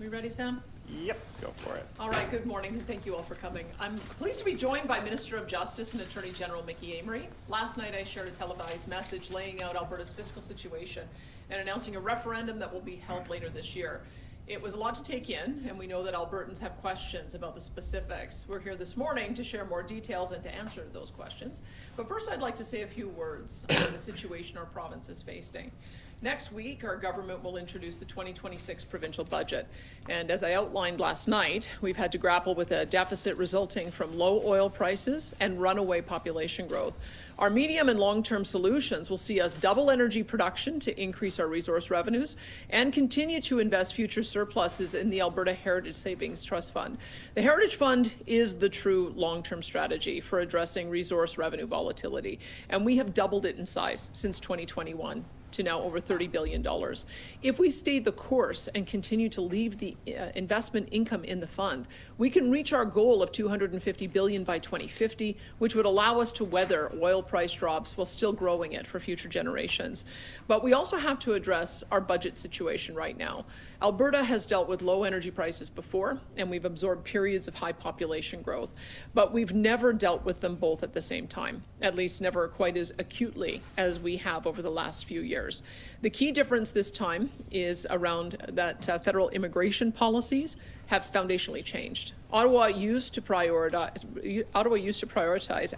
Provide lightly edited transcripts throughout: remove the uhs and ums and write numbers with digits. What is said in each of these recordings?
We ready, Sam? Yep, go for it. All right, good morning, and thank you all for coming. I'm pleased to be joined by Minister of Justice and Attorney General Mickey Amery. Last night I shared a televised message laying out Alberta's fiscal situation and announcing a referendum that will be held later this year. It was a lot to take in, and we know that Albertans have questions about the specifics. We're here this morning to share more details and to answer those questions. But first, I'd like to say a few words on the situation our province is facing. Next week, our government will introduce the 2026 provincial budget. And as I outlined last night, we've had to grapple with a deficit resulting from low oil prices and runaway population growth. Our medium and long-term solutions will see us double energy production to increase our resource revenues and continue to invest future surpluses in the Alberta Heritage Savings Trust Fund. The Heritage Fund is the true long-term strategy for addressing resource revenue volatility, and we have doubled it in size since 2021. To now over $30 billion. If we stay the course and continue to leave the investment income in the fund, we can reach our goal of $250 billion by 2050, which would allow us to weather oil price drops while still growing it for future generations. But we also have to address our budget situation right now. Alberta has dealt with low energy prices before, and we've absorbed periods of high population growth, but we've never dealt with them both at the same time, at least never quite as acutely as we have over the last few years. The key difference this time is around that federal immigration policies have foundationally changed. Ottawa used to prioritize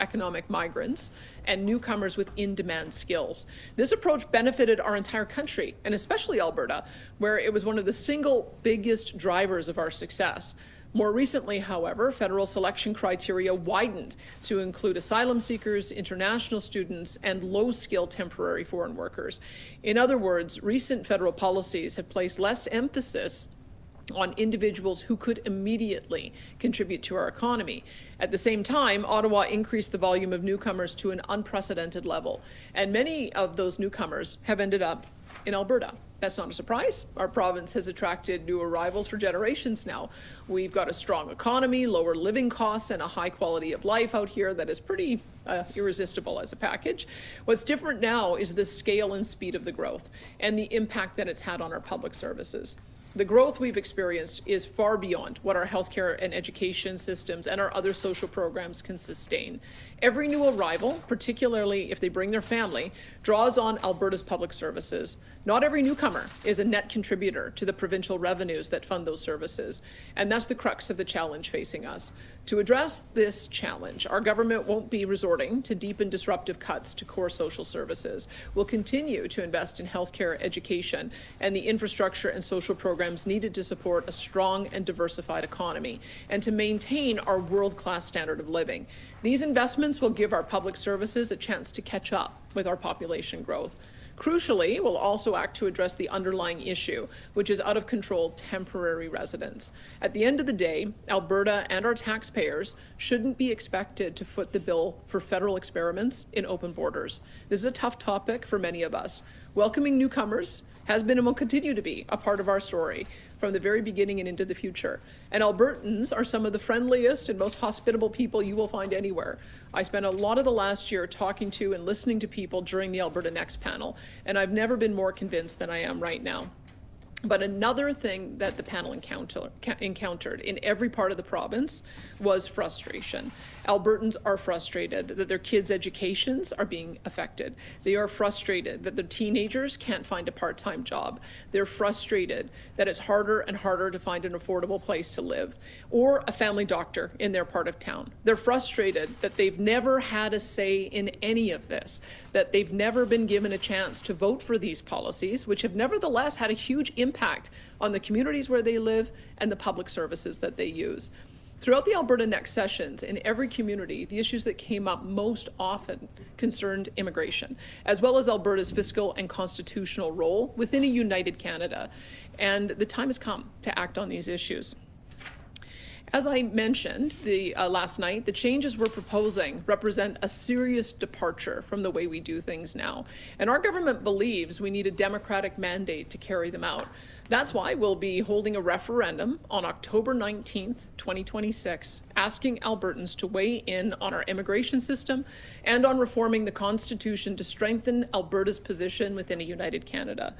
economic migrants and newcomers with in-demand skills. This approach benefited our entire country, and especially Alberta, where it was one of the single biggest drivers of our success. More recently, however, federal selection criteria widened to include asylum seekers, international students, and low-skilled temporary foreign workers. In other words, recent federal policies have placed less emphasis on individuals who could immediately contribute to our economy. At the same time, Ottawa increased the volume of newcomers to an unprecedented level, and many of those newcomers have ended up in Alberta. That's not a surprise. Our province has attracted new arrivals for generations now. We've got a strong economy, lower living costs, and a high quality of life out here that is pretty irresistible as a package. What's different now is the scale and speed of the growth and the impact that it's had on our public services. The growth we've experienced is far beyond what our healthcare and education systems and our other social programs can sustain. Every new arrival, particularly if they bring their family, draws on Alberta's public services. Not every newcomer is a net contributor to the provincial revenues that fund those services, and that's the crux of the challenge facing us. To address this challenge, our government won't be resorting to deep and disruptive cuts to core social services. We'll continue to invest in healthcare, education, and the infrastructure and social programs needed to support a strong and diversified economy and to maintain our world-class standard of living. These investments will give our public services a chance to catch up with our population growth. Crucially, we'll also act to address the underlying issue, which is out-of-control temporary residents. At the end of the day, Alberta and our taxpayers shouldn't be expected to foot the bill for federal experiments in open borders. This is a tough topic for many of us. Welcoming newcomers has been and will continue to be a part of our story from the very beginning and into the future. And Albertans are some of the friendliest and most hospitable people you will find anywhere. I spent a lot of the last year talking to and listening to people during the Alberta Next panel, and I've never been more convinced than I am right now. But another thing that the panel encountered in every part of the province was frustration. Albertans are frustrated that their kids' educations are being affected. They are frustrated that their teenagers can't find a part-time job. They're frustrated that it's harder and harder to find an affordable place to live or a family doctor in their part of town. They're frustrated that they've never had a say in any of this, that they've never been given a chance to vote for these policies, which have nevertheless had a huge impact on the communities where they live and the public services that they use. Throughout the Alberta Next sessions, in every community, the issues that came up most often concerned immigration, as well as Alberta's fiscal and constitutional role within a united Canada. And the time has come to act on these issues. As I mentioned last night, the changes we're proposing represent a serious departure from the way we do things now. And our government believes we need a democratic mandate to carry them out. That's why we'll be holding a referendum on October 19th, 2026, asking Albertans to weigh in on our immigration system and on reforming the Constitution to strengthen Alberta's position within a united Canada.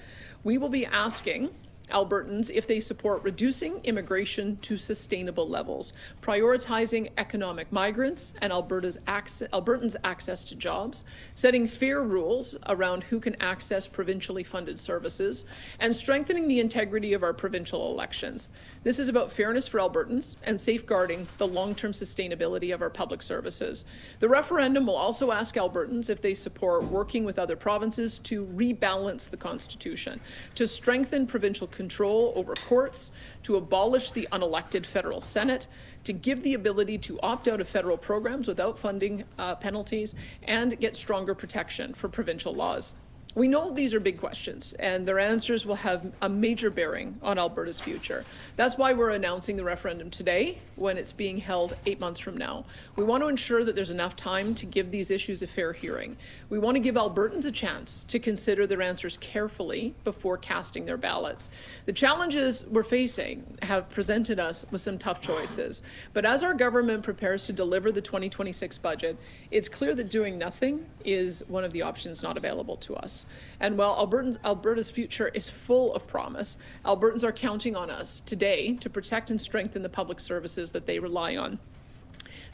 We will be asking Albertans if they support reducing immigration to sustainable levels, prioritizing economic migrants and Albertans' access to jobs, setting fair rules around who can access provincially funded services, and strengthening the integrity of our provincial elections. This is about fairness for Albertans and safeguarding the long-term sustainability of our public services. The referendum will also ask Albertans if they support working with other provinces to rebalance the Constitution, to strengthen provincial control over courts, to abolish the unelected federal Senate, to give the ability to opt out of federal programs without funding penalties, and get stronger protection for provincial laws. We know these are big questions, and their answers will have a major bearing on Alberta's future. That's why we're announcing the referendum today, when it's being held 8 months from now. We want to ensure that there's enough time to give these issues a fair hearing. We want to give Albertans a chance to consider their answers carefully before casting their ballots. The challenges we're facing have presented us with some tough choices, but as our government prepares to deliver the 2026 budget, it's clear that doing nothing is one of the options not available to us. And while Alberta's future is full of promise, Albertans are counting on us today to protect and strengthen the public services that they rely on.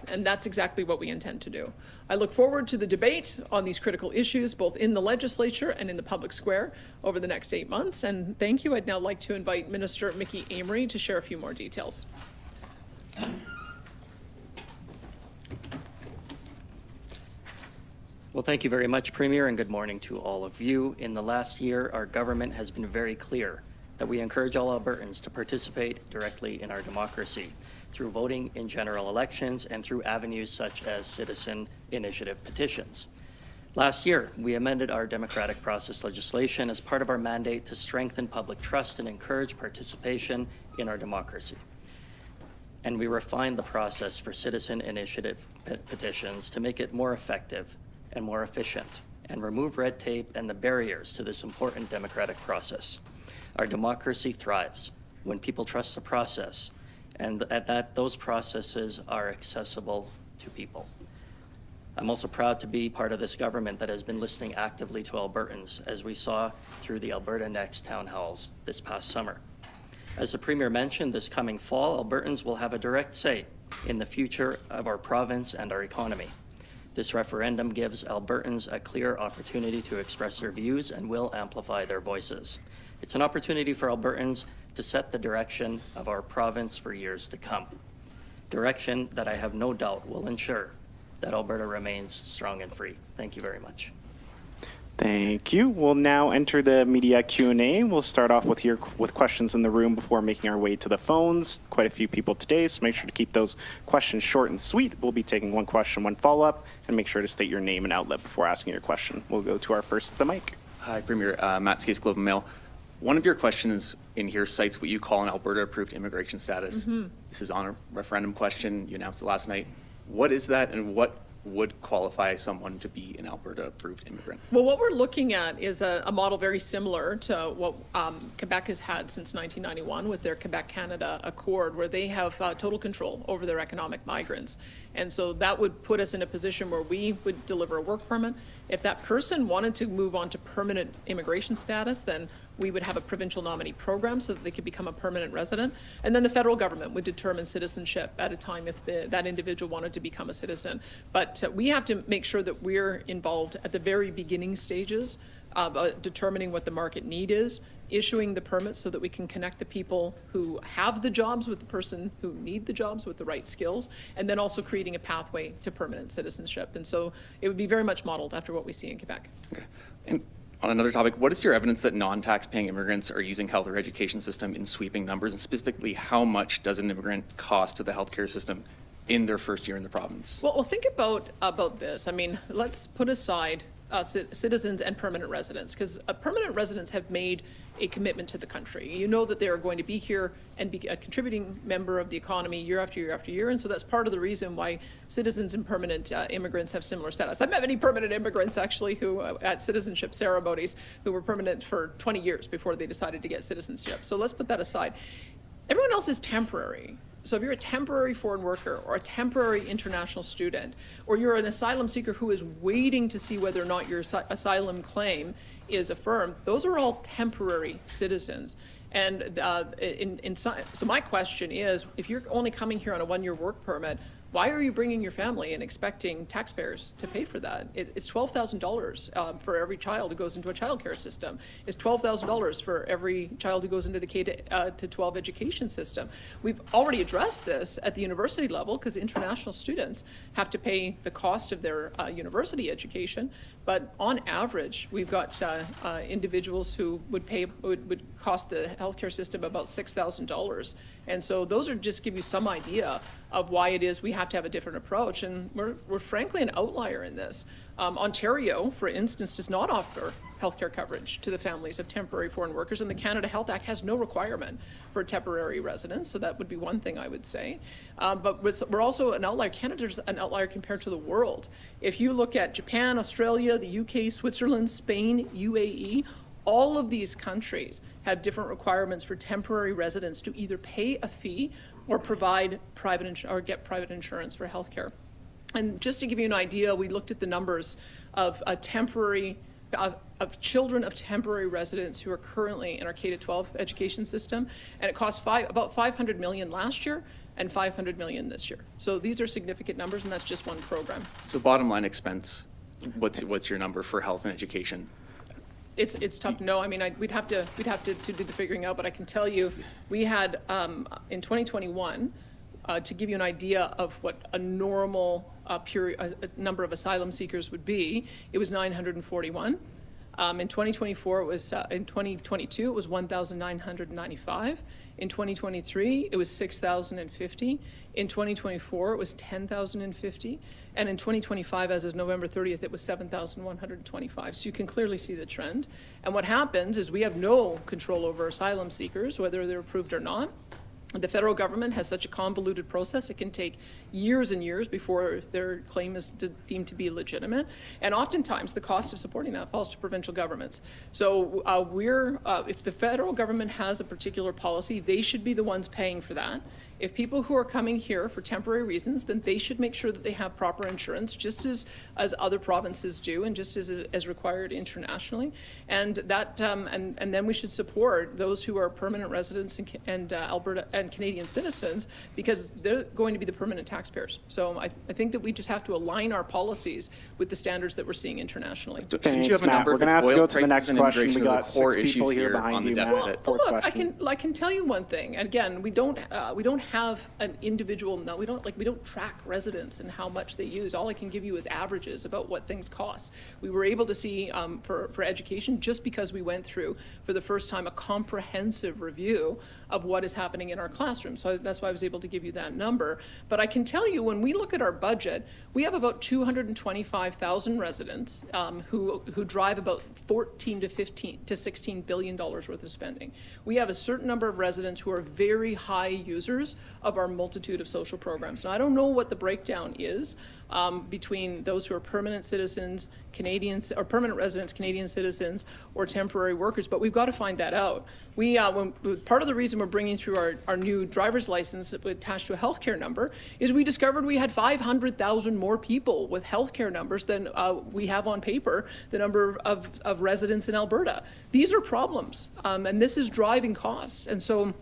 And that's exactly what we intend to do. I look forward to the debate on these critical issues, both in the legislature and in the public square over the next 8 months. And thank you. I'd now like to invite Minister Mickey Amery to share a few more details. Well, thank you very much, Premier, and good morning to all of you. In the last year, our government has been very clear that we encourage all Albertans to participate directly in our democracy through voting in general elections and through avenues such as citizen initiative petitions. Last year, we amended our democratic process legislation as part of our mandate to strengthen public trust and encourage participation in our democracy. And we refined the process for citizen initiative petitions to make it more effective and more efficient, and remove red tape and the barriers to this important democratic process. Our democracy thrives when people trust the process, and that those processes are accessible to people. I'm also proud to be part of this government that has been listening actively to Albertans, as we saw through the Alberta Next town halls this past summer. As the Premier mentioned, this coming fall, Albertans will have a direct say in the future of our province and our economy. This referendum gives Albertans a clear opportunity to express their views and will amplify their voices. It's an opportunity for Albertans to set the direction of our province for years to come. Direction that I have no doubt will ensure that Alberta remains strong and free. Thank you very much. Thank you. We'll now enter the media Q&A. We'll start off with questions in the room before making our way to the phones. Quite a few people today, so make sure to keep those questions short and sweet. We'll be taking one question, one follow-up, and make sure to state your name and outlet before asking your question. We'll go to our first at the mic. Hi, Premier. Matt Skase, Globe and Mail. One of your questions in here cites what you call an Alberta-approved immigration status. This is on a referendum question. You announced it last night. What is that, and what would qualify someone to be an Alberta-approved immigrant? Well, what we're looking at is a model very similar to what Quebec has had since 1991 with their Quebec-Canada Accord, where they have total control over their economic migrants. And so that would put us in a position where we would deliver a work permit. If that person wanted to move on to permanent immigration status, then we would have a provincial nominee program so that they could become a permanent resident. And then the federal government would determine citizenship at a time if that individual wanted to become a citizen. But we have to make sure that we're involved at the very beginning stages of determining what the market need is, issuing the permits so that we can connect the people who have the jobs with the person who need the jobs with the right skills, and then also creating a pathway to permanent citizenship. And so it would be very much modeled after what we see in Quebec. Okay. And on another topic, what is your evidence that non-tax-paying immigrants are using health or education system in sweeping numbers, and specifically how much does an immigrant cost to the healthcare system in their first year in the province? Well, think about this. I mean, let's put aside citizens and permanent residents, because permanent residents have made a commitment to the country. You know that they are going to be here and be a contributing member of the economy year after year after year, and so that's part of the reason why citizens and permanent immigrants have similar status. I've met many permanent immigrants actually who at citizenship ceremonies who were permanent for 20 years before they decided to get citizenship. So let's put that aside. Everyone else is temporary. So if you're a temporary foreign worker or a temporary international student, or you're an asylum seeker who is waiting to see whether or not your asylum claim is affirmed, those are all temporary citizens. And so my question is, if you're only coming here on a one-year work permit, why are you bringing your family and expecting taxpayers to pay for that? It's $12,000 for every child who goes into a child care system. It's $12,000 for every child who goes into the K-12 education system. We've already addressed this at the university level because international students have to pay the cost of their university education. But on average, we've got individuals who would cost the healthcare system about $6,000. And so those are just give you some idea of why it is we have to have a different approach. And we're frankly an outlier in this. Ontario, for instance, does not offer healthcare coverage to the families of temporary foreign workers, and the Canada Health Act has no requirement for temporary residents, so that would be one thing I would say. But we're also an outlier. Canada's an outlier compared to the world. If you look at Japan, Australia, the UK, Switzerland, Spain, UAE, all of these countries have different requirements for temporary residents to either pay a fee or provide get private insurance for healthcare. And just to give you an idea, we looked at the numbers of children of temporary residents who are currently in our K-12 education system, and it cost about $500 million last year and $500 million this year. So these are significant numbers, and that's just one program. So bottom line expense, what's your number for health and education? It's tough to know. I mean, we'd have to do the figuring out, but I can tell you, we had in 2021, to give you an idea of what a normal number of asylum seekers would be, it was 941. In 2024, it was in 2022, it was 1,995. In 2023, it was 6,050. In 2024, it was 10,050. And in 2025, as of November 30th, it was 7,125. So you can clearly see the trend. And what happens is we have no control over asylum seekers, whether they're approved or not. The federal government has such a convoluted process, it can take years and years before their claim is deemed to be legitimate. And oftentimes, the cost of supporting that falls to provincial governments. So if the federal government has a particular policy, they should be the ones paying for that. If people who are coming here for temporary reasons, then they should make sure that they have proper insurance, just as other provinces do, and just as required internationally. And that, and then we should support those who are permanent residents and Alberta and Canadian citizens, because they're going to be the permanent taxpayers. So I think that we just have to align our policies with the standards that we're seeing internationally. Shouldn't you have a number? We're going to have to go to the next and question. We got core 6 people issues here behind on the you. deficit. Well, look, I can tell you one thing. Again, we don't have an individual. No, we don't track residents and how much they use. All I can give you is averages about what things cost. We were able to see for education, just because we went through for the first time a comprehensive review of what is happening in our classrooms. So that's why I was able to give you that number. But I can tell you, when we look at our budget, we have about 225,000 residents who drive about $14 to $16 billion worth of spending. We have a certain number of residents who are very high users of our multitude of social programs. Now, I don't know what the breakdown is between those who are permanent citizens, Canadians, or permanent residents, Canadian citizens, or temporary workers, but we've got to find that out. Part of the reason we're bringing through our new driver's license attached to a healthcare number is we discovered we had 500,000 more people with healthcare numbers than we have on paper, the number of residents in Alberta. These are problems, and this is driving costs. And so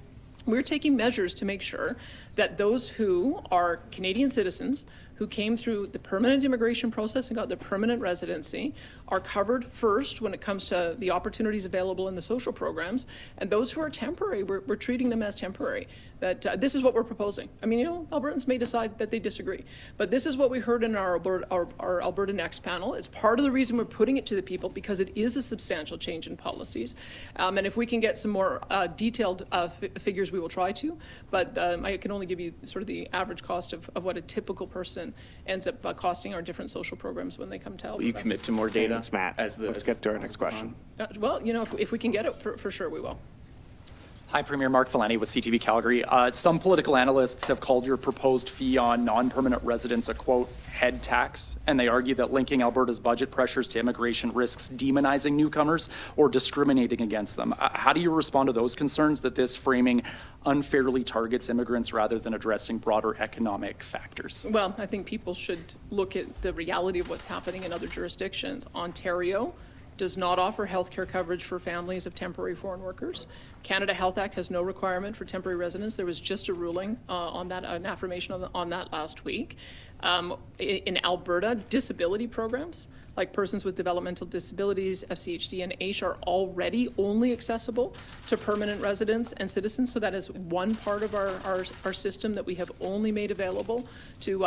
we're taking measures to make sure that those who are Canadian citizens who came through the permanent immigration process and got their permanent residency are covered first when it comes to the opportunities available in the social programs, and those who are temporary, we're treating them as temporary. That this is what we're proposing. I mean, Albertans may decide that they disagree, but this is what we heard in our Alberta Next panel. It's part of the reason we're putting it to the people, because it is a substantial change in policies. And if we can get some more detailed figures, we will try to, but I can only give you sort of the average cost of what a typical person ends up costing our different social programs when they come to Alberta. Will you commit to more data? Thanks, Matt. Let's get to our next question. Well, if we can get it, for sure we will. Hi, Premier Mark Valeni with CTV Calgary. Some political analysts have called your proposed fee on non-permanent residents a, quote, head tax, and they argue that linking Alberta's budget pressures to immigration risks demonizing newcomers or discriminating against them. How do you respond to those concerns that this framing unfairly targets immigrants rather than addressing broader economic factors? Well, I think people should look at the reality of what's happening in other jurisdictions. Ontario does not offer health care coverage for families of temporary foreign workers. Canada Health Act has no requirement for temporary residents. There was just a ruling on that, an affirmation on that last week. In Alberta, disability programs, like persons with developmental disabilities, FCHD, and H, are already only accessible to permanent residents and citizens. So that is one part of our system that we have only made available to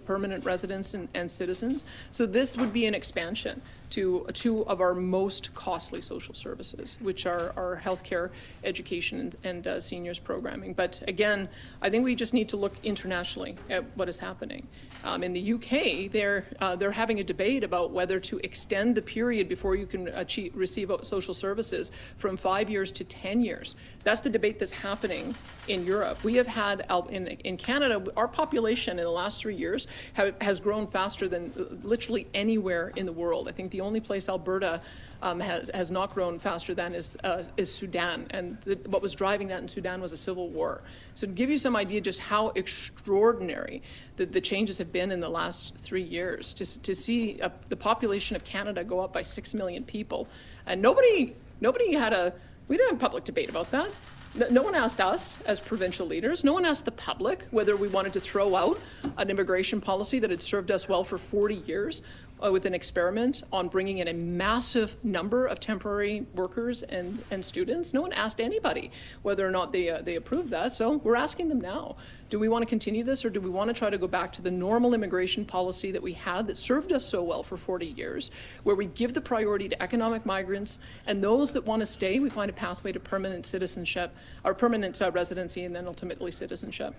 permanent residents and citizens. So this would be an expansion to two of our most costly social services, which are our healthcare, education, and seniors programming. But again, I think we just need to look internationally at what is happening. In the UK, they're having a debate about whether to extend the period before you can receive social services from 5 years to 10 years. That's the debate that's happening in Europe. We have had, in Canada, our population in the last 3 years has grown faster than literally anywhere in the world. I think the only place Alberta has not grown faster than is Sudan, and what was driving that in Sudan was a civil war. So to give you some idea just how extraordinary the changes have been in the last 3 years, to see the population of Canada go up by 6 million people, and we didn't have public debate about that. No one asked us as provincial leaders, no one asked the public whether we wanted to throw out an immigration policy that had served us well for 40 years with an experiment on bringing in a massive number of temporary workers and students. No one asked anybody whether or not they approved that, so we're asking them now. Do we want to continue this, or do we want to try to go back to the normal immigration policy that we had that served us so well for 40 years, where we give the priority to economic migrants, and those that want to stay, we find a pathway to permanent citizenship, or permanent residency, and then ultimately citizenship?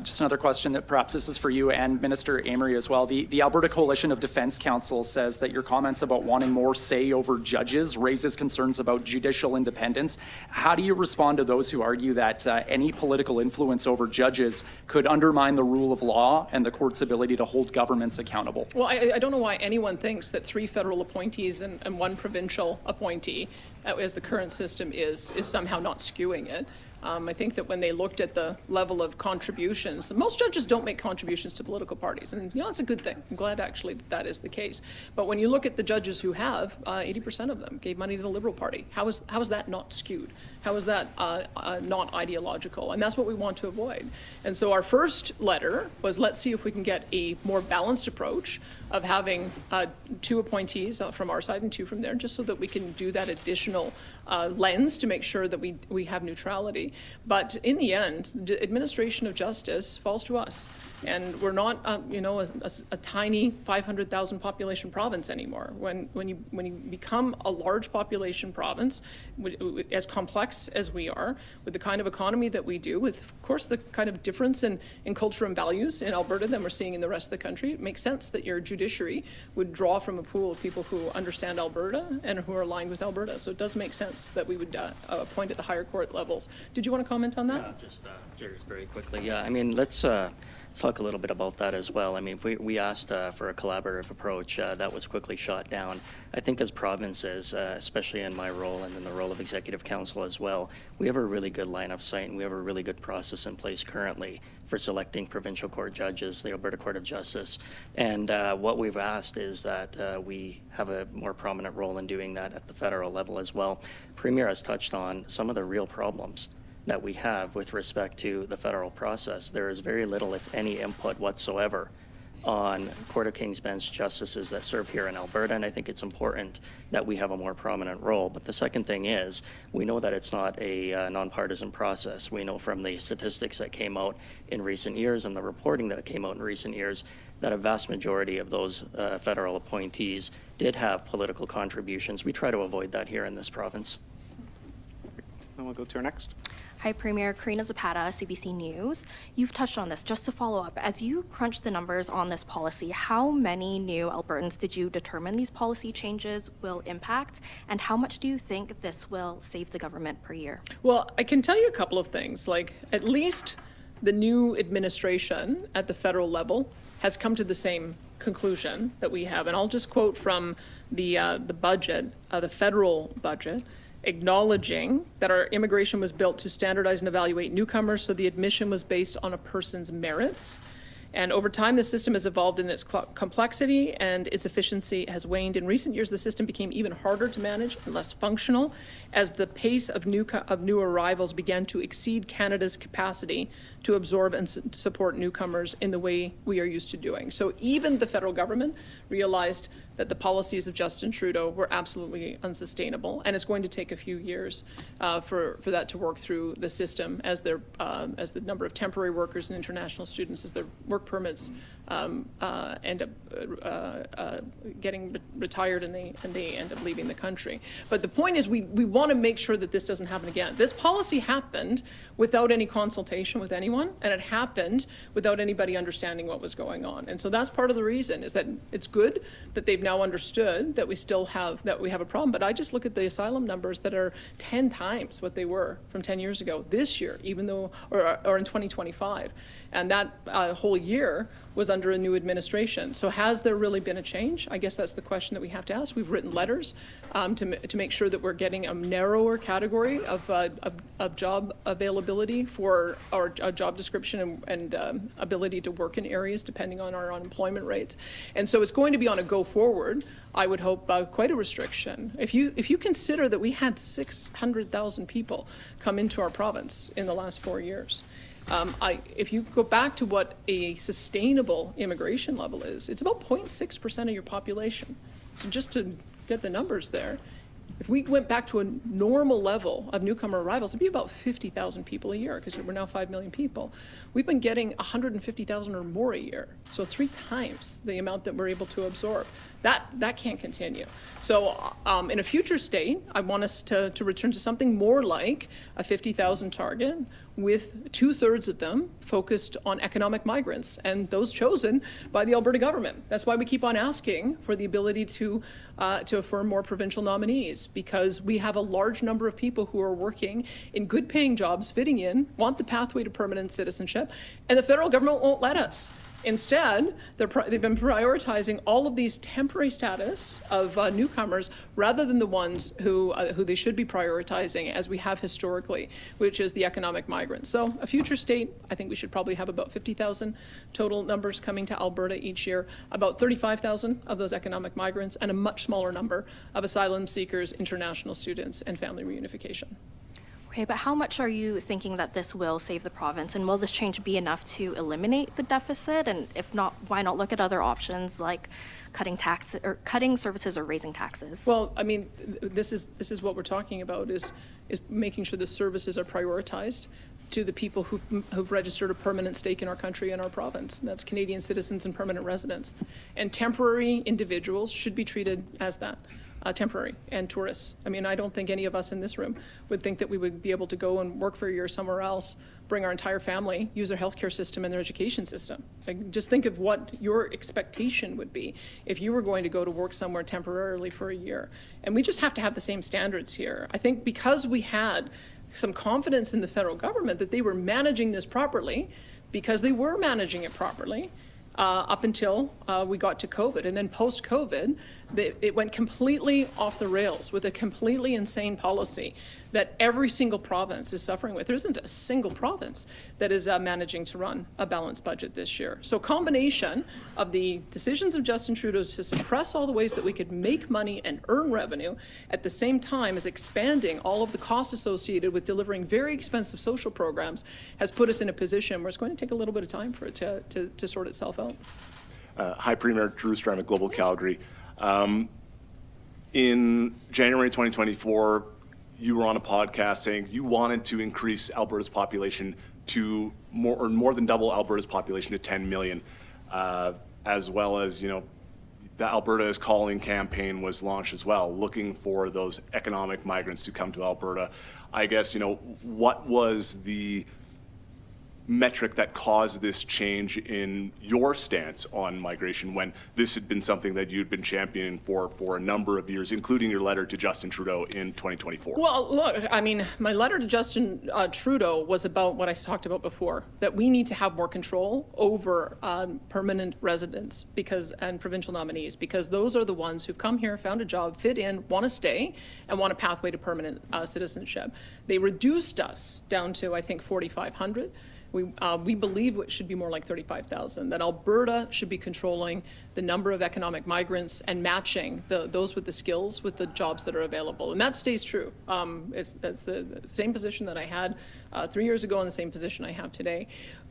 Just another question that perhaps this is for you and Minister Amory as well. The Alberta Coalition of Defence Council says that your comments about wanting more say over judges raises concerns about judicial independence. How do you respond to those who argue that any political influence over judges could undermine the rule of law and the court's ability to hold governments accountable? Well, I don't know why anyone thinks that 3 federal appointees and 1 provincial appointee, as the current system is somehow not skewing it. I think that when they looked at the level of contributions, most judges don't make contributions to political parties, and it's a good thing. I'm glad actually that is the case. But when you look at the judges who have, 80% of them gave money to the Liberal Party. How is that not skewed? How is that not ideological? And that's what we want to avoid. And so our first letter was, let's see if we can get a more balanced approach of having 2 appointees from our side and 2 from there, just so that we can do that additional lens to make sure that we have neutrality. But in the end, the administration of justice falls to us. And we're not, a tiny 500,000 population province anymore. When you become a large population province, as complex as we are, with the kind of economy that we do, with, of course, the kind of difference in culture and values in Alberta than we're seeing in the rest of the country, it makes sense that your judiciary would draw from a pool of people who understand Alberta and who are aligned with Alberta. So it does make sense that we would appoint at the higher court levels. Did you want to comment on that? Yeah, just very quickly. Yeah, I mean, let's talk a little bit about that as well. I mean, we asked for a collaborative approach. That was quickly shot down. I think as provinces, especially in my role and in the role of Executive Council as well, we have a really good line of sight, and we have a really good process in place currently for selecting provincial court judges, the Alberta Court of Justice. And what we've asked is that we have a more prominent role in doing that at the federal level as well. Premier has touched on some of the real problems that we have with respect to the federal process. There is very little, if any, input whatsoever on Court of King's Bench justices that serve here in Alberta, and I think it's important that we have a more prominent role. But the second thing is, we know that it's not a nonpartisan process. We know from the statistics that came out in recent years and the reporting that came out in recent years that a vast majority of those federal appointees did have political contributions. We try to avoid that here in this province. Then we'll go to our next. Hi, Premier. Karina Zapata, CBC News. You've touched on this. Just to follow up, as you crunch the numbers on this policy, how many new Albertans did you determine these policy changes will impact, and how much do you think this will save the government per year? Well, I can tell you a couple of things. Like, at least the new administration at the federal level has come to the same conclusion that we have. And I'll just quote from the budget, the federal budget, acknowledging that our immigration was built to standardize and evaluate newcomers, so the admission was based on a person's merits, And over time, the system has evolved in its complexity and its efficiency has waned. In recent years, the system became even harder to manage and less functional as the pace of new arrivals began to exceed Canada's capacity to absorb and support newcomers in the way we are used to doing. So even the federal government realized that the policies of Justin Trudeau were absolutely unsustainable, and it's going to take a few years for that to work through the system as the number of temporary workers and international students, as their work permits end up getting retired and they end up leaving the country. But the point is we want to make sure that this doesn't happen again. This policy happened without any consultation with anyone, and it happened without anybody understanding what was going on. And so that's part of the reason, is that it's good that they've now understood that we have a problem. But I just look at the asylum numbers that are 10 times what they were from 10 years ago this year, even though, or in 2025. And that whole year was under a new administration. So has there really been a change? I guess that's the question that we have to ask. We've written letters to make sure that we're getting a narrower category of job availability for our job description and ability to work in areas depending on our unemployment rates. And so it's going to be on a go forward, I would hope, quite a restriction. If you consider that we had 600,000 people come into our province in the last 4 years, if you go back to what a sustainable immigration level is, it's about 0.6% of your population. So just to get the numbers there, if we went back to a normal level of newcomer arrivals, it'd be about 50,000 people a year, because we're now 5 million people. We've been getting 150,000 or more a year, so 3 times the amount that we're able to absorb. That can't continue. So in a future state, I want us to return to something more like a 50,000 target, with 2/3 of them focused on economic migrants, and those chosen by the Alberta government. That's why we keep on asking for the ability to affirm more provincial nominees, because we have a large number of people who are working in good paying jobs, fitting in, want the pathway to permanent citizenship, and the federal government won't let us. Instead, they've been prioritizing all of these temporary status of newcomers rather than the ones who they should be prioritizing, as we have historically, which is the economic migrants. So a future state, I think we should probably have about 50,000 total numbers coming to Alberta each year, about 35,000 of those economic migrants, and a much smaller number of asylum seekers, international students, and family reunification. Okay, but how much are you thinking that this will save the province, and will this change be enough to eliminate the deficit? And if not, why not look at other options like cutting services or raising taxes? Well, I mean, this is what we're talking about, is making sure the services are prioritized to the people who've registered a permanent stake in our country and our province. And that's Canadian citizens and permanent residents. And temporary individuals should be treated as that. Temporary, and tourists. I mean, I don't think any of us in this room would think that we would be able to go and work for a year somewhere else, bring our entire family, use their healthcare system and their education system. Like, just think of what your expectation would be if you were going to go to work somewhere temporarily for a year. And we just have to have the same standards here. I think because we had some confidence in the federal government that they were managing this properly, because they were managing it properly, up until we got to COVID. And then post-COVID, it went completely off the rails with a completely insane policy that every single province is suffering with. There isn't a single province that is managing to run a balanced budget this year. So combination of the decisions of Justin Trudeau to suppress all the ways that we could make money and earn revenue, at the same time as expanding all of the costs associated with delivering very expensive social programs, has put us in a position where it's going to take a little bit of time for it to sort itself out. Hi, Premier Drew Strand at Global Calgary. In January 2024, you were on a podcast saying you wanted to increase Alberta's population to more than double Alberta's population to 10 million, as well as, the Alberta is Calling campaign was launched as well, looking for those economic migrants to come to Alberta. I guess, what was the metric that caused this change in your stance on migration, when this had been something that you'd been championing for a number of years, including your letter to Justin Trudeau in 2024? Well, look, I mean, my letter to Justin Trudeau was about what I talked about before, that we need to have more control over permanent residents and provincial nominees, because those are the ones who've come here, found a job, fit in, want to stay, and want a pathway to permanent citizenship. They reduced us down to, I think, 4,500. We believe it should be more like 35,000, that Alberta should be controlling the number of economic migrants and matching those with the skills with the jobs that are available. And that stays true. It's the same position that I had 3 years ago and the same position I have today.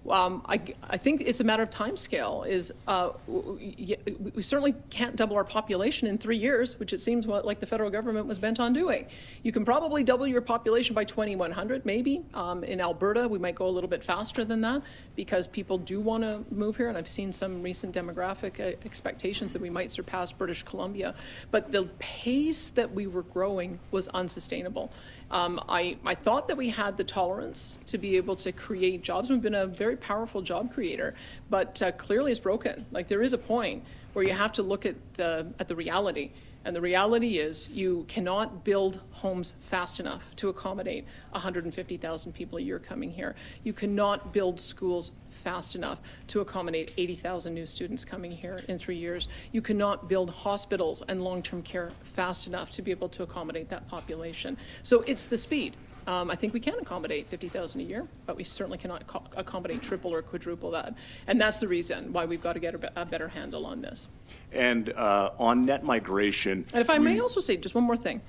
I think it's a matter of time scale. We certainly can't double our population in 3 years, which it seems like the federal government was bent on doing. You can probably double your population by 2100, maybe. In Alberta, we might go a little bit faster than that because people do want to move here, and I've seen some recent demographic expectations that we might surpass British Columbia. But the pace that we were growing was unsustainable. I thought that we had the tolerance to be able to create jobs. We've been a very powerful job creator, but clearly it's broken. Like, there is a point where you have to look at the reality. And the reality is you cannot build homes fast enough to accommodate 150,000 people a year coming here. You cannot build schools fast enough to accommodate 80,000 new students coming here in 3 years. You cannot build hospitals and long-term care fast enough to be able to accommodate that population. So it's the speed. I think we can accommodate 50,000 a year, but we certainly cannot accommodate triple or quadruple that. And that's the reason why we've got to get a better handle on this. And on net migration. And if I may also say just one more thing.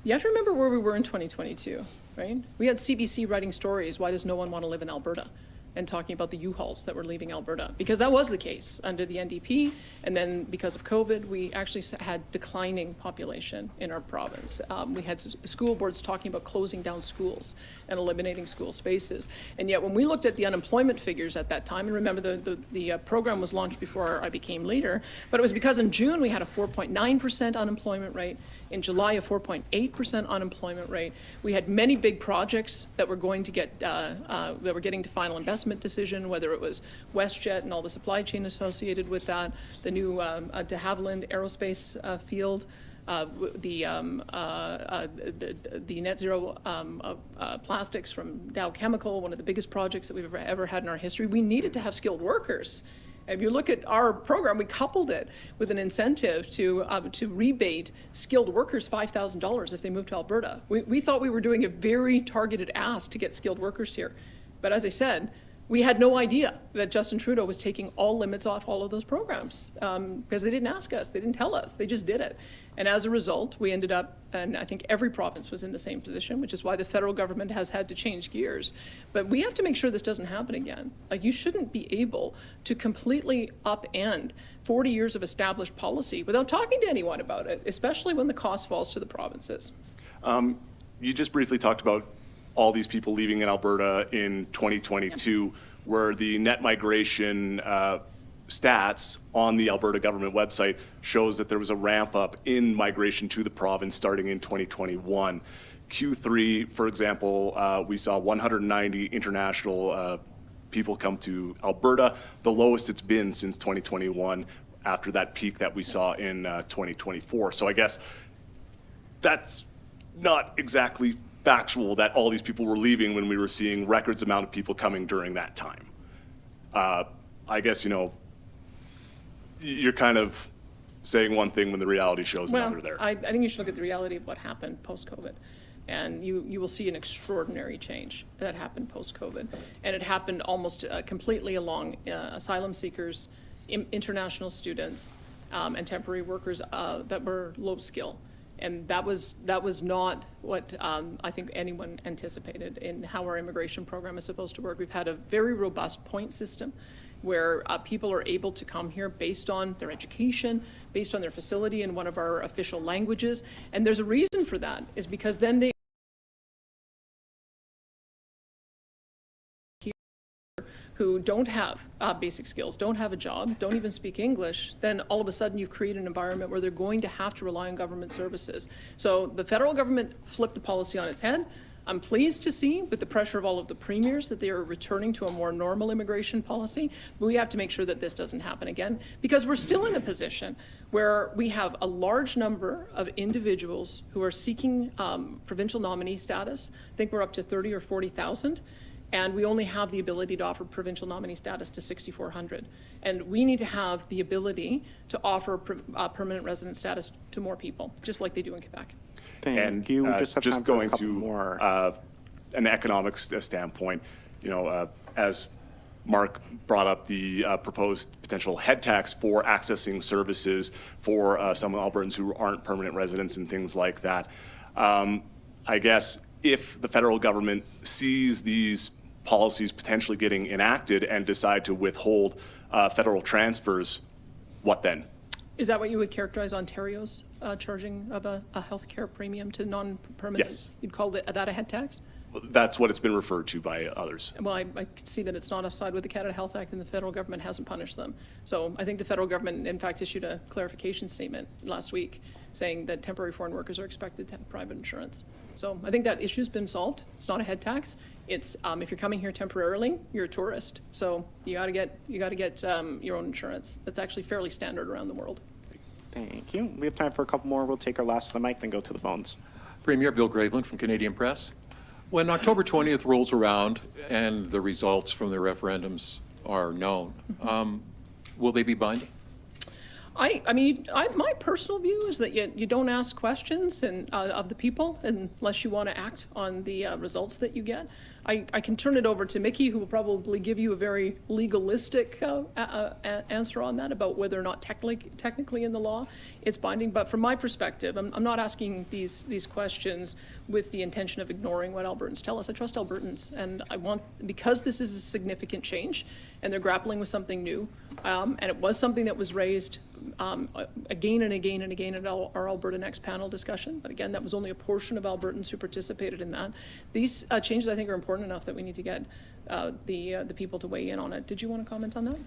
You have to remember where we were in 2022, right? We had CBC writing stories, why does no one want to live in Alberta? And talking about the U-Hauls that were leaving Alberta, because that was the case under the NDP, and then because of COVID, we actually had declining population in our province. We had school boards talking about closing down schools and eliminating school spaces, and yet when we looked at the unemployment figures at that time, and remember the program was launched before I became leader, but it was because in June we had a 4.9% unemployment rate, in July a 4.8% unemployment rate. We had many big projects that were going to get that were getting to final investment decision, whether it was WestJet and all the supply chain associated with that, the new de Havilland aerospace field, the net zero plastics from Dow Chemical, one of the biggest projects that we've ever had in our history. We needed to have skilled workers. If you look at our program, we coupled it with an incentive to rebate skilled workers $5,000 if they move to Alberta. We thought we were doing a very targeted ask to get skilled workers here. But as I said, we had no idea that Justin Trudeau was taking all limits off all of those programs because they didn't ask us, they didn't tell us, they just did it. And as a result, we ended up, and I think every province was in the same position, which is why the federal government has had to change gears. But we have to make sure this doesn't happen again. Like, you shouldn't be able to completely upend 40 years of established policy without talking to anyone about it, especially when the cost falls to the provinces. You just briefly talked about all these people leaving in Alberta in 2022, where the net migration stats on the Alberta government website shows that there was a ramp up in migration to the province starting in 2021. Q3, for example, we saw 190 international people come to Alberta, the lowest it's been since 2021 after that peak that we saw in 2024. So I guess that's not exactly factual that all these people were leaving when we were seeing records amount of people coming during that time. I guess, you know, you're kind of saying one thing when the reality shows another there. I think you should look at the reality of what happened post-COVID. And you will see an extraordinary change that happened post-COVID. And it happened almost completely along asylum seekers, international students, and temporary workers that were low skill. And that was not what I think anyone anticipated in how our immigration program is supposed to work. We've had a very robust point system where people are able to come here based on their education, based on their facility in one of our official languages. And there's a reason for that, is because then they who don't have basic skills, don't have a job, don't even speak English, then all of a sudden you've created an environment where they're going to have to rely on government services. So the federal government flipped the policy on its head. I'm pleased to see, with the pressure of all of the premiers, that they are returning to a more normal immigration policy. But we have to make sure that this doesn't happen again, because we're still in a position where we have a large number of individuals who are seeking provincial nominee status. I think we're up to 30 or 40,000. And we only have the ability to offer provincial nominee status to 6,400. And we need to have the ability to offer permanent resident status to more people, just like they do in Quebec. Thank you. We just have time for a couple more. An economic standpoint, as Mark brought up the proposed potential head tax for accessing services for some Albertans who aren't permanent residents and things like that. I guess if the federal government sees these policies potentially getting enacted and decide to withhold federal transfers, what then? Is that what you would characterize Ontario's charging of a healthcare premium to non-permanent? Yes. You'd call that a head tax? That's what it's been referred to by others. Well, I can see that it's not offside with the Canada Health Act, and the federal government hasn't punished them. So I think the federal government, in fact, issued a clarification statement last week saying that temporary foreign workers are expected to have private insurance. So I think that issue's been solved. It's not a head tax. It's if you're coming here temporarily, you're a tourist. So you got to get your own insurance. That's actually fairly standard around the world. Thank you. We have time for a couple more. We'll take our last of the mic, then go to the phones. Premier Bill Graveland from Canadian Press. When October 20th rolls around and the results from the referendums are known, will they be binding? My personal view is that you don't ask questions of the people unless you want to act on the results that you get. I can turn it over to Mickey, who will probably give you a very legalistic answer on that about whether or not technically in the law it's binding. But from my perspective, I'm not asking these questions with the intention of ignoring what Albertans tell us. I trust Albertans, and because this is a significant change and they're grappling with something new, and it was something that was raised again and again and again at our Alberta Next panel discussion. But again, that was only a portion of Albertans who participated in that. These changes, I think, are important enough that we need to get the people to weigh in on it. Did you want to comment on that?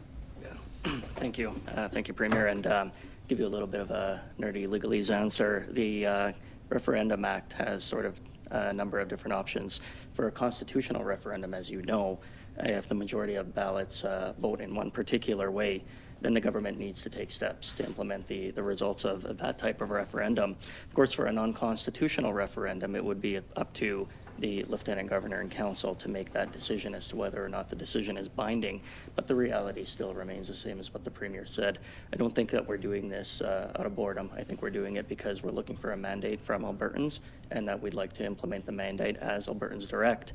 Yeah. Thank you. Thank you, Premier. And give you a little bit of a nerdy legalese answer. The Referendum Act has sort of a number of different options. For a constitutional referendum, as you know, if the majority of ballots vote in one particular way, then the government needs to take steps to implement the results of that type of referendum. Of course, for a non-constitutional referendum, it would be up to the Lieutenant Governor and Council to make that decision as to whether or not the decision is binding. But the reality still remains the same as what the Premier said. I don't think that we're doing this out of boredom. I think we're doing it because we're looking for a mandate from Albertans and that we'd like to implement the mandate as Albertans direct.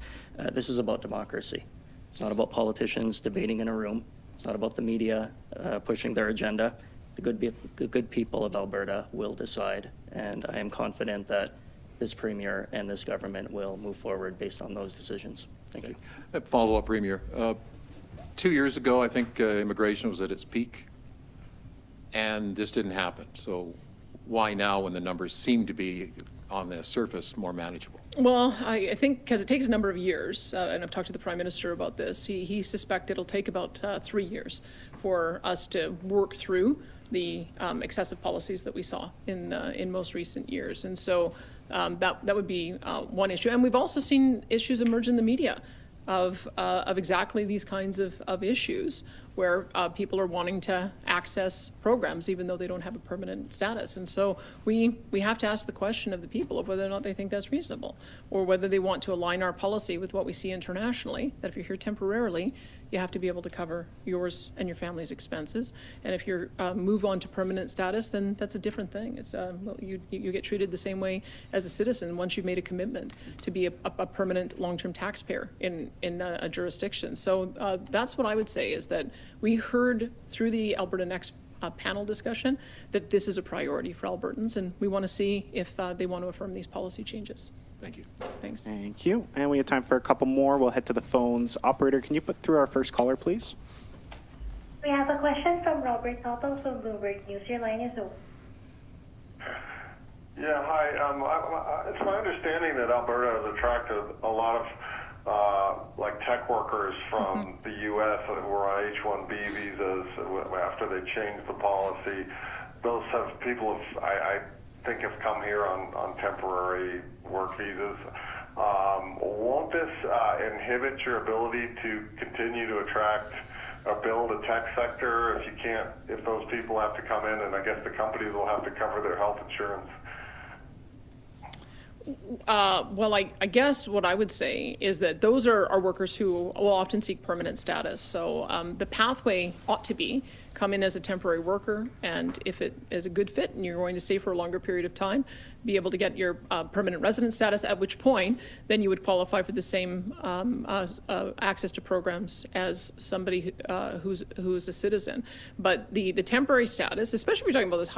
This is about democracy. It's not about politicians debating in a room. It's not about the media pushing their agenda. The good people of Alberta will decide, and I am confident that this Premier and this government will move forward based on those decisions. Thank you. Follow-up, Premier. 2 years ago, I think immigration was at its peak, and this didn't happen. So why now when the numbers seem to be, on the surface, more manageable? Well, I think because it takes a number of years, and I've talked to the Prime Minister about this, he suspects it'll take about 3 years for us to work through the excessive policies that we saw in most recent years. And so that would be one issue. And we've also seen issues emerge in the media of exactly these kinds of issues where people are wanting to access programs even though they don't have a permanent status. And so we have to ask the question of the people of whether or not they think that's reasonable, or whether they want to align our policy with what we see internationally, that if you're here temporarily, you have to be able to cover yours and your family's expenses. And if you move on to permanent status, then that's a different thing. It's you get treated the same way as a citizen once you've made a commitment to be a permanent long-term taxpayer in a jurisdiction. So that's what I would say, is that we heard through the Alberta Next panel discussion that this is a priority for Albertans, and we want to see if they want to affirm these policy changes. Thank you. Thanks. Thank you. And we have time for a couple more. We'll head to the phones. Operator, can you put through our first caller, please? We have a question from Robert Notley from Bloomberg News. Your line is open. Yeah, hi. It's my understanding that Alberta has attracted a lot of like tech workers from the U.S. who are on H-1B visas after they changed the policy. Those people I think have come here on temporary work visas. Won't this inhibit your ability to continue to attract or build a tech sector if those people have to come in, and I guess the companies will have to cover their health insurance? Well, I guess what I would say is that those are workers who will often seek permanent status. So the pathway ought to be come in as a temporary worker, and if it is a good fit and you're going to stay for a longer period of time, be able to get your permanent resident status, at which point then you would qualify for the same access to programs as somebody who's a citizen. But the temporary status, especially if you're talking about those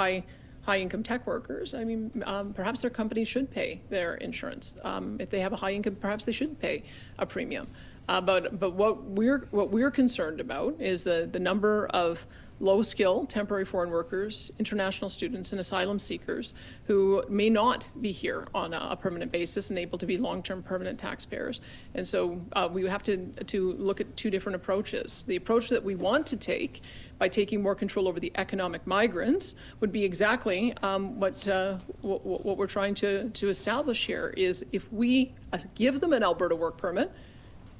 high-income tech workers, I mean, perhaps their companies should pay their insurance. If they have a high income, perhaps they should pay a premium. But what we're concerned about is the number of low-skill temporary foreign workers, international students, and asylum seekers who may not be here on a permanent basis and able to be long-term permanent taxpayers. And so we have to look at two different approaches. The approach that we want to take by taking more control over the economic migrants would be exactly what we're trying to establish here is if we give them an Alberta work permit,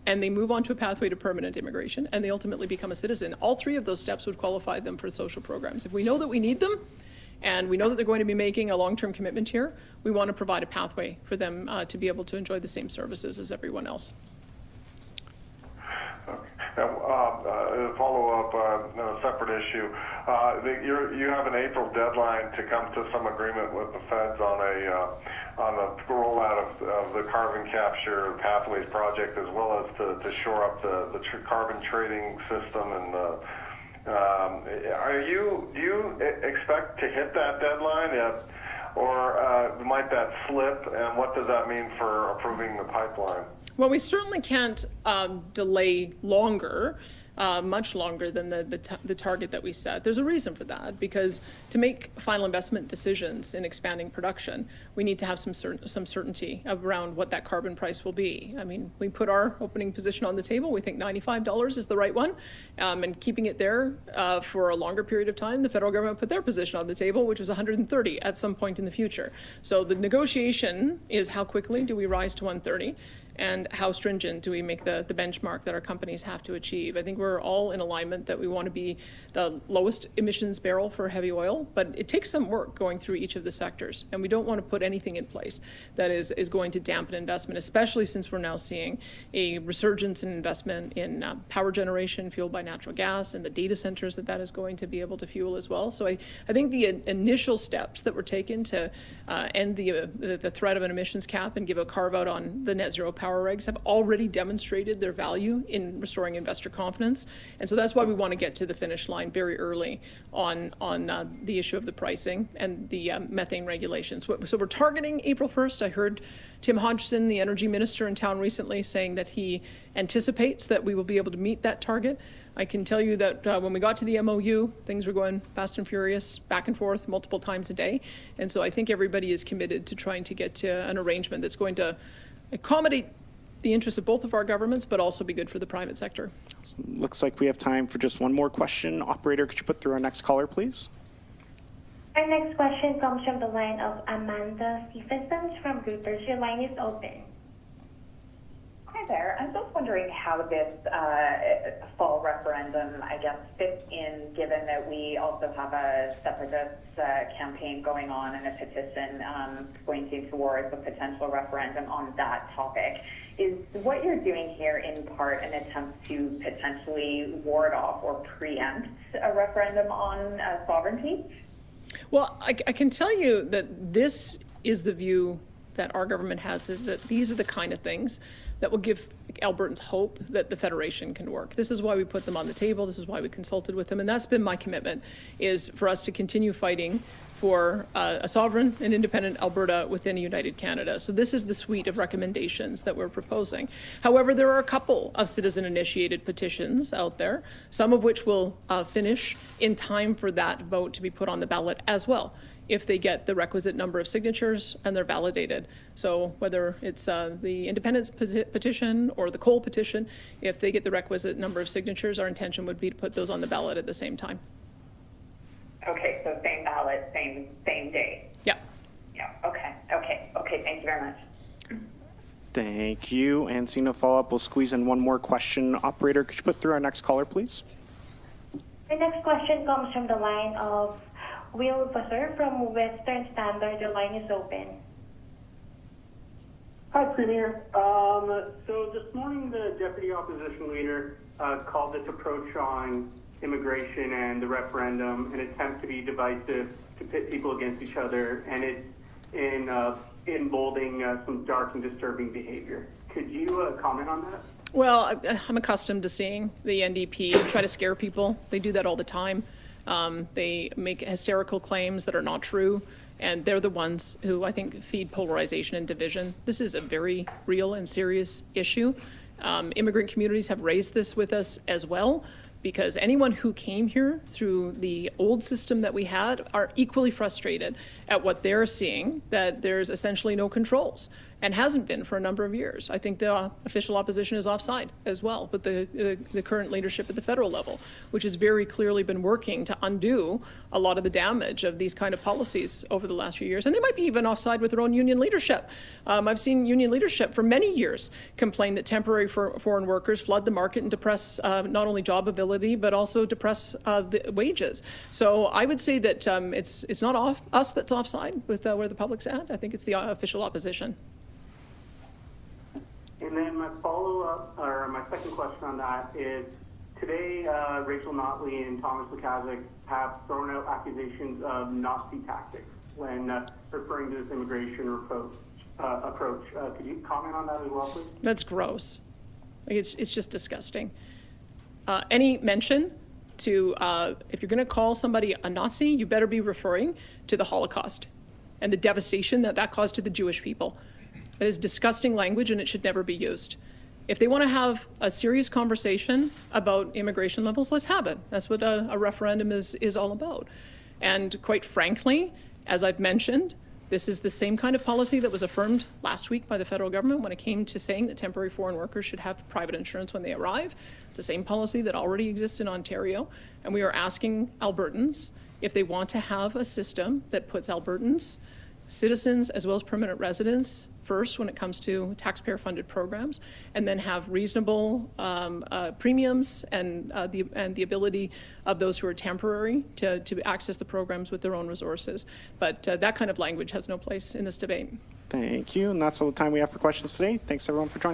and they move on to a pathway to permanent immigration, and they ultimately become a citizen, all three of those steps would qualify them for social programs. If we know that we need them, and we know that they're going to be making a long-term commitment here, we want to provide a pathway for them to be able to enjoy the same services as everyone else. A follow-up, a separate issue. You have an April deadline to come to some agreement with the feds on the rollout of the carbon capture pathways project, as well as to shore up the carbon trading system. And do you expect to hit that deadline, or might that slip? And what does that mean for approving the pipeline? Well, we certainly can't delay longer, much longer than the target that we set. There's a reason for that, because to make final investment decisions in expanding production, we need to have some certainty around what that carbon price will be. I mean, we put our opening position on the table. We think $95 is the right one, and keeping it there for a longer period of time. The federal government put their position on the table, which was 130 at some point in the future. So the negotiation is how quickly do we rise to 130? And how stringent do we make the benchmark that our companies have to achieve? I think we're all in alignment that we want to be the lowest emissions barrel for heavy oil, but it takes some work going through each of the sectors, and we don't want to put anything in place that is going to dampen investment, especially since we're now seeing a resurgence in investment in power generation fueled by natural gas and the data centers that is going to be able to fuel as well. So I think the initial steps that were taken to end the threat of an emissions cap and give a carve out on the net zero power regs have already demonstrated their value in restoring investor confidence. And so that's why we want to get to the finish line very early on the issue of the pricing and the methane regulations. So we're targeting April 1st. I heard Tim Hodgson, the energy minister in town recently, saying that he anticipates that we will be able to meet that target. I can tell you that when we got to the MOU, things were going fast and furious, back and forth multiple times a day. And so I think everybody is committed to trying to get to an arrangement that's going to accommodate the interests of both of our governments, but also be good for the private sector. Looks like we have time for just one more question. Operator, could you put through our next caller, please? Our next question comes from the line of Amanda Stephensons from Reuters. Your line is open. Hi there. I'm just wondering how this fall referendum, I guess, fits in, given that we also have a separatist campaign going on and a petition pointing towards a potential referendum on that topic. Is what you're doing here in part an attempt to potentially ward off or preempt a referendum on sovereignty? Well, I can tell you that this is the view that our government has, is that these are the kind of things that will give Albertans hope that the Federation can work. This is why we put them on the table. This is why we consulted with them. And that's been my commitment, is for us to continue fighting for a sovereign and independent Alberta within a united Canada. So this is the suite of recommendations that we're proposing. However, there are a couple of citizen-initiated petitions out there, some of which will finish in time for that vote to be put on the ballot as well, if they get the requisite number of signatures and they're validated. So whether it's the independence petition or the coal petition, if they get the requisite number of signatures, our intention would be to put those on the ballot at the same time. Okay, so same ballot, same day. Yeah. Yeah, okay, thank you very much. Thank you. And seeing no follow-up, we'll squeeze in one more question. Operator, could you put through our next caller, please? The next question comes from the line of Will Busser from Western Standard. Your line is open. Hi, Premier. So this morning, the Deputy Opposition Leader called this approach on immigration and the referendum an attempt to be divisive, to pit people against each other, and it's emboldening some dark and disturbing behavior. Could you comment on that? Well, I'm accustomed to seeing the NDP try to scare people. They do that all the time. They make hysterical claims that are not true, and they're the ones who I think feed polarization and division. This is a very real and serious issue. Immigrant communities have raised this with us as well, because anyone who came here through the old system that we had are equally frustrated at what they're seeing, that there's essentially no controls, and hasn't been for a number of years. I think the official opposition is offside as well, but the current leadership at the federal level, which has very clearly been working to undo a lot of the damage of these kind of policies over the last few years. And they might be even offside with their own union leadership. I've seen union leadership for many years complain that temporary foreign workers flood the market and depress not only job ability, but also depress the wages. So I would say that it's not us that's offside with where the public's at. I think it's the official opposition. And then my follow-up, or my second question on that is, today Rachel Notley and Thomas Lukaszuk have thrown out accusations of Nazi tactics when referring to this immigration approach. Could you comment on that as well, please? That's gross. It's just disgusting. Any mention to, if you're going to call somebody a Nazi, you better be referring to the Holocaust and the devastation that caused to the Jewish people. That is disgusting language, and it should never be used. If they want to have a serious conversation about immigration levels, let's have it. That's what a referendum is all about. And quite frankly, as I've mentioned, this is the same kind of policy that was affirmed last week by the federal government when it came to saying that temporary foreign workers should have private insurance when they arrive. It's the same policy that already exists in Ontario. And we are asking Albertans if they want to have a system that puts Albertans, citizens as well as permanent residents first when it comes to taxpayer-funded programs, and then have reasonable premiums and the ability of those who are temporary to access the programs with their own resources. But that kind of language has no place in this debate. Thank you, and that's all the time we have for questions today. Thanks everyone for joining.